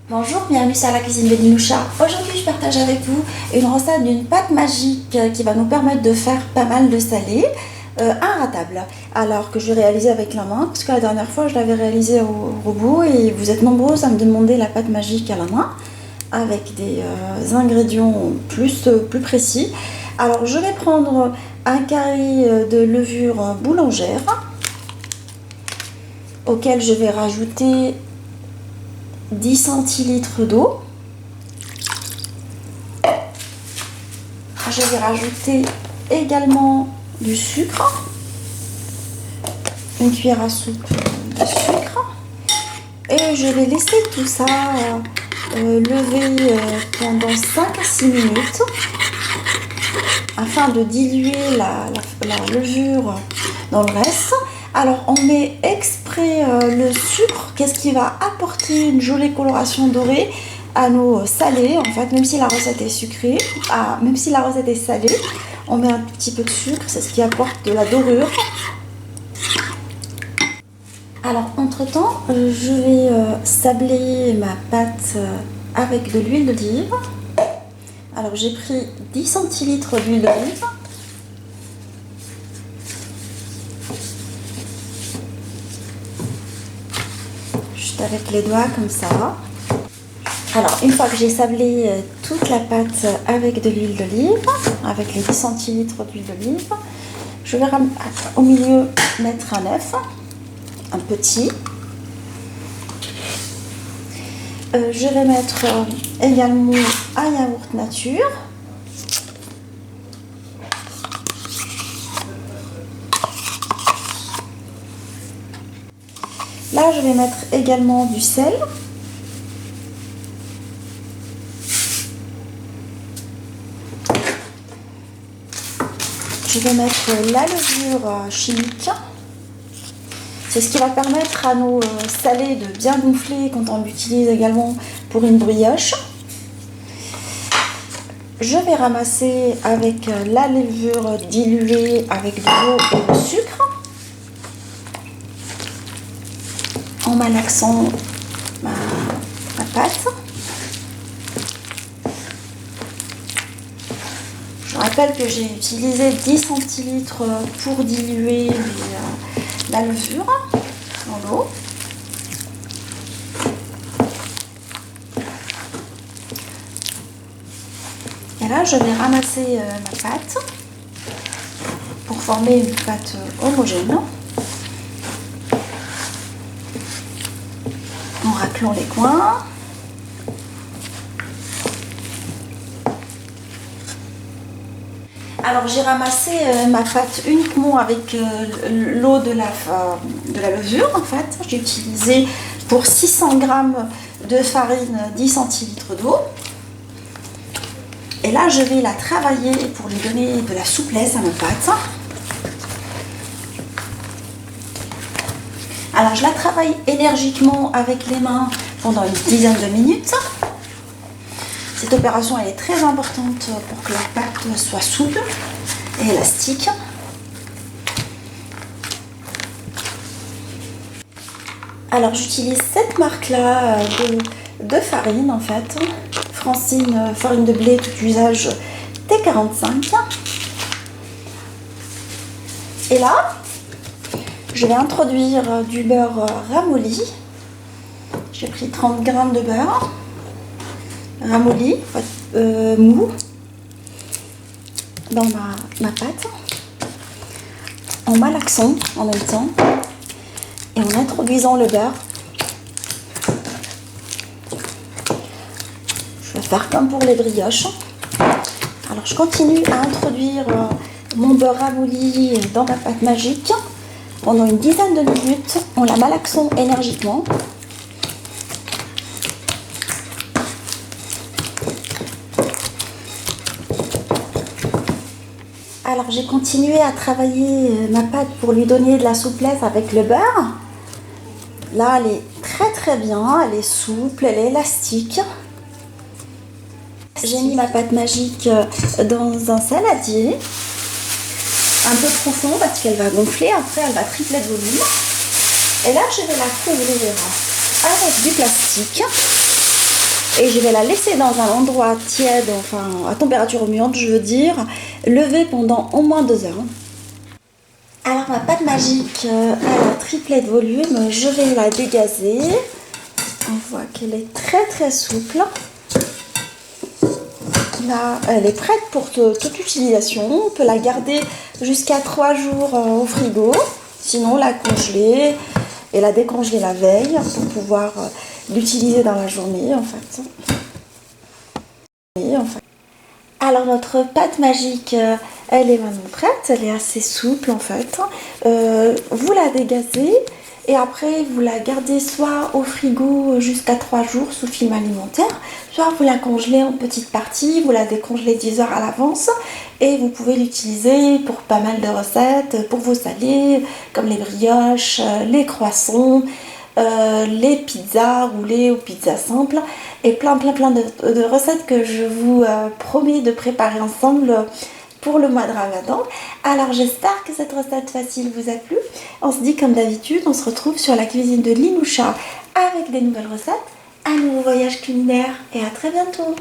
Bonjour, bienvenue sur la cuisine de Dinoucha. Aujourd'hui, je partage avec vous une recette d'une pâte magique qui va nous permettre de faire pas mal de salé, inratable. Alors que je vais réaliser avec la main, parce que la dernière fois, je l'avais réalisé au robot et vous êtes nombreux à me demander la pâte magique à la main avec des ingrédients plus précis. Alors, je vais prendre un carré de levure boulangère auquel je vais rajouter 10 centilitres d'eau. Je vais rajouter également du sucre, une cuillère à soupe de sucre, et je vais laisser tout ça lever pendant 5 à 6 minutes afin de diluer la levure dans le reste. Alors on met exprès le sucre, qu'est-ce qui va apporter une jolie coloration dorée à nos salés. En fait, même si la recette est sucrée, même si la recette est salée, on met un petit peu de sucre, c'est ce qui apporte de la dorure. Alors entre temps, je vais sabler ma pâte avec de l'huile d'olive. Alors j'ai pris 10 centilitres d'huile d'olive. Avec les doigts comme ça. Alors une fois que j'ai sablé toute la pâte avec de l'huile d'olive, avec les 10 centilitres d'huile d'olive, je vais au milieu mettre un œuf, un petit. Je vais mettre également un yaourt nature. Là, je vais mettre également du sel. Je vais mettre la levure chimique. C'est ce qui va permettre à nos salés de bien gonfler quand on l'utilise également pour une brioche. Je vais ramasser avec la levure diluée avec de l'eau et du sucre, en malaxant ma pâte. Je rappelle que j'ai utilisé 10 centilitres pour diluer la levure dans l'eau. Et là, je vais ramasser ma pâte pour former une pâte homogène. En raclant les coins. Alors j'ai ramassé ma pâte uniquement avec l'eau de la levure en fait. J'ai utilisé pour 600 g de farine 10 centilitres d'eau. Et là je vais la travailler pour lui donner de la souplesse à ma pâte. Alors je la travaille énergiquement avec les mains pendant une dizaine de minutes. Cette opération elle est très importante pour que la pâte soit souple et élastique. Alors j'utilise cette marque là de farine en fait. Francine farine de blé tout usage T45. Et là, je vais introduire du beurre ramolli. J'ai pris 30 g de beurre ramolli, mou, dans ma pâte, en malaxant en même temps et en introduisant le beurre. Je vais faire comme pour les brioches. Alors je continue à introduire mon beurre ramolli dans ma pâte magique pendant une dizaine de minutes en la malaxant énergiquement. Alors j'ai continué à travailler ma pâte pour lui donner de la souplesse avec le beurre. Là elle est très bien, elle est souple, elle est élastique. J'ai mis ma pâte magique dans un saladier un peu profond parce qu'elle va gonfler, après elle va tripler de volume. Et là je vais la couvrir avec du plastique et je vais la laisser dans un endroit tiède, enfin à température ambiante je veux dire, lever pendant au moins 2 heures. Alors ma pâte magique à la triplette volume, je vais la dégazer. On voit qu'elle est très très souple. Là, elle est prête pour toute utilisation. On peut la garder jusqu'à 3 jours au frigo. Sinon, la congeler et la décongeler la veille pour pouvoir l'utiliser dans la journée en fait. Alors notre pâte magique, elle est maintenant prête. Elle est assez souple en fait. Vous la dégazez. Et après, vous la gardez soit au frigo jusqu'à 3 jours sous film alimentaire, soit vous la congelez en petites parties, vous la décongelez 10 heures à l'avance et vous pouvez l'utiliser pour pas mal de recettes, pour vos salés, comme les brioches, les croissants, les pizzas roulées ou pizzas simples et plein de recettes que je vous promets de préparer ensemble pour le mois de Ramadan. Alors j'espère que cette recette facile vous a plu. On se dit comme d'habitude, on se retrouve sur la cuisine de Linoucha avec des nouvelles recettes, un nouveau voyage culinaire et à très bientôt.